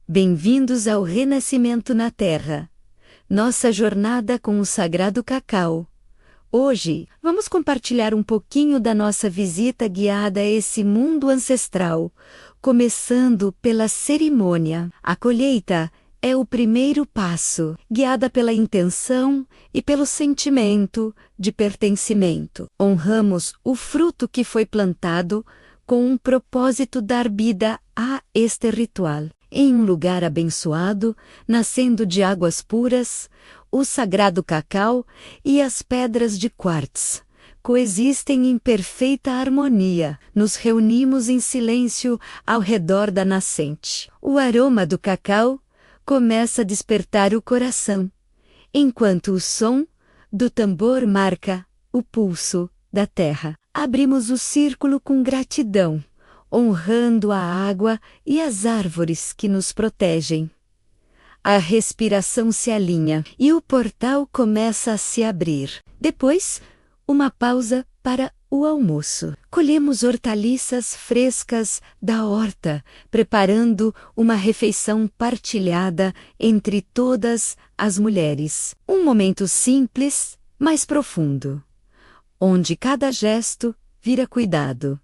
Bem-vindos ao Renascimento na Terra, nossa jornada com o Sagrado Cacau. Hoje, vamos compartilhar um pouquinho da nossa visita guiada a esse mundo ancestral, começando pela cerimônia. A colheita é o primeiro passo, guiada pela intenção e pelo sentimento de pertencimento. Honramos o fruto que foi plantado com um propósito dar vida a este ritual. Em um lugar abençoado, nascendo de águas puras, o sagrado cacau e as pedras de quartz coexistem em perfeita harmonia. Nos reunimos em silêncio ao redor da nascente. O aroma do cacau começa a despertar o coração, enquanto o som do tambor marca o pulso da terra. Abrimos o círculo com gratidão, honrando a água e as árvores que nos protegem. A respiração se alinha e o portal começa a se abrir. Depois, uma pausa para o almoço. Colhemos hortaliças frescas da horta, preparando uma refeição partilhada entre todas as mulheres. Um momento simples, mas profundo, onde cada gesto vira cuidado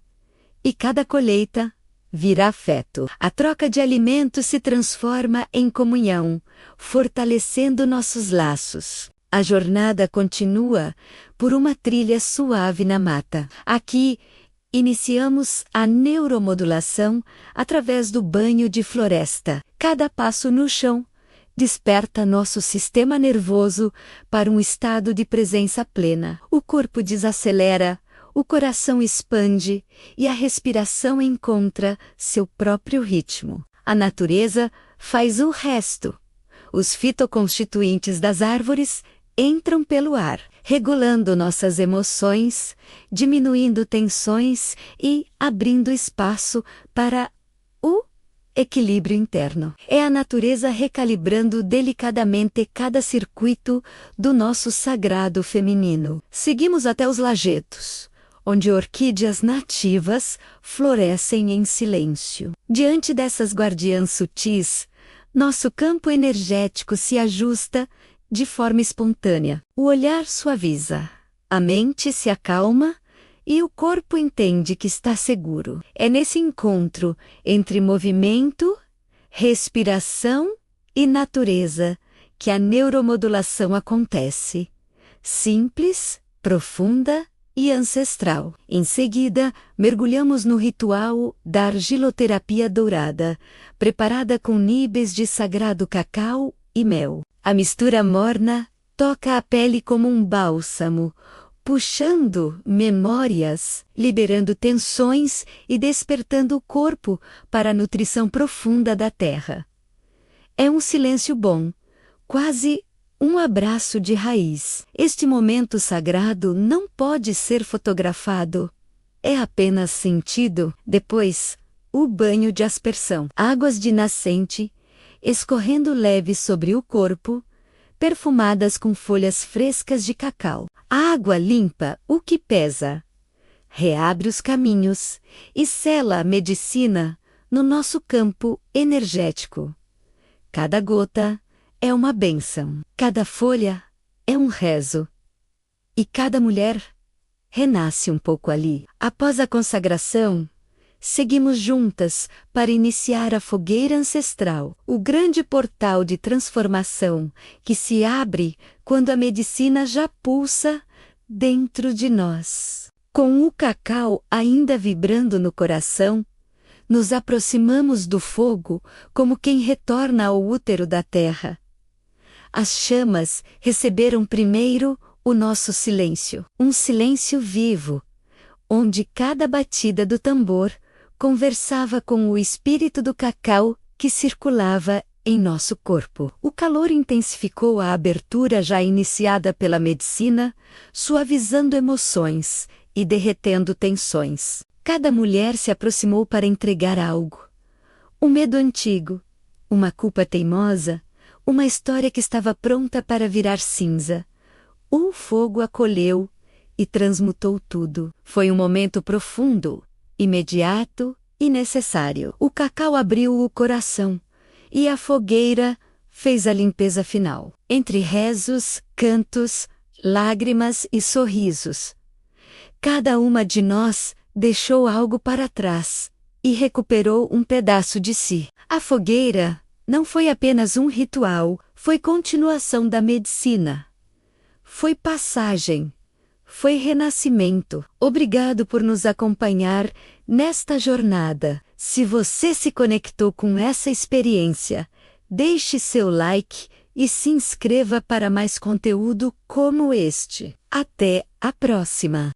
e cada colheita vira afeto. A troca de alimentos se transforma em comunhão, fortalecendo nossos laços. A jornada continua por uma trilha suave na mata. Aqui, iniciamos a neuromodulação através do banho de floresta. Cada passo no chão desperta nosso sistema nervoso para um estado de presença plena. O corpo desacelera, o coração expande e a respiração encontra seu próprio ritmo. A natureza faz o resto. Os fitoconstituintes das árvores entram pelo ar, regulando nossas emoções, diminuindo tensões e abrindo espaço para o equilíbrio interno. É a natureza recalibrando delicadamente cada circuito do nosso sagrado feminino. Seguimos até os lajedos, onde orquídeas nativas florescem em silêncio. Diante dessas guardiãs sutis, nosso campo energético se ajusta de forma espontânea. O olhar suaviza, a mente se acalma e o corpo entende que está seguro. É nesse encontro entre movimento, respiração e natureza que a neuromodulação acontece. Simples, profunda e ancestral. Em seguida, mergulhamos no ritual da argiloterapia dourada, preparada com níveis de sagrado cacau e mel. A mistura morna toca a pele como um bálsamo, puxando memórias, liberando tensões e despertando o corpo para a nutrição profunda da terra. É um silêncio bom, quase um abraço de raiz. Este momento sagrado não pode ser fotografado. É apenas sentido. Depois, o banho de aspersão. Águas de nascente, escorrendo leve sobre o corpo, perfumadas com folhas frescas de cacau. A água limpa o que pesa, reabre os caminhos e sela a medicina no nosso campo energético. Cada gota é uma bênção, cada folha é um rezo, e cada mulher renasce um pouco ali. Após a consagração, seguimos juntas para iniciar a fogueira ancestral, o grande portal de transformação que se abre quando a medicina já pulsa dentro de nós. Com o cacau ainda vibrando no coração, nos aproximamos do fogo como quem retorna ao útero da terra. As chamas receberam primeiro o nosso silêncio, um silêncio vivo, onde cada batida do tambor conversava com o espírito do cacau que circulava em nosso corpo. O calor intensificou a abertura já iniciada pela medicina, suavizando emoções e derretendo tensões. Cada mulher se aproximou para entregar algo. Um medo antigo, uma culpa teimosa, uma história que estava pronta para virar cinza. O fogo acolheu e transmutou tudo. Foi um momento profundo, imediato e necessário. O cacau abriu o coração, E a fogueira fez a limpeza final. Entre rezos, cantos, lágrimas e sorrisos, cada uma de nós deixou algo para trás e recuperou um pedaço de si. A fogueira não foi apenas um ritual, foi continuação da medicina. Foi passagem. Foi renascimento. Obrigado por nos acompanhar nesta jornada. Se você se conectou com essa experiência, deixe seu like e se inscreva para mais conteúdo como este. Até a próxima!